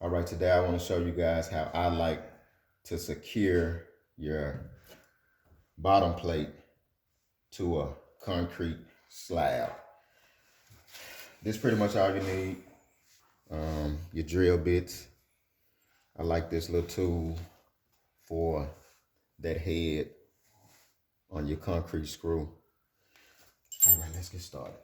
All right, today I want to show you guys how I like to secure your bottom plate to a concrete slab. This is pretty much all you need. Your drill bits. I like this little tool for that head on your concrete screw. All right, let's get started.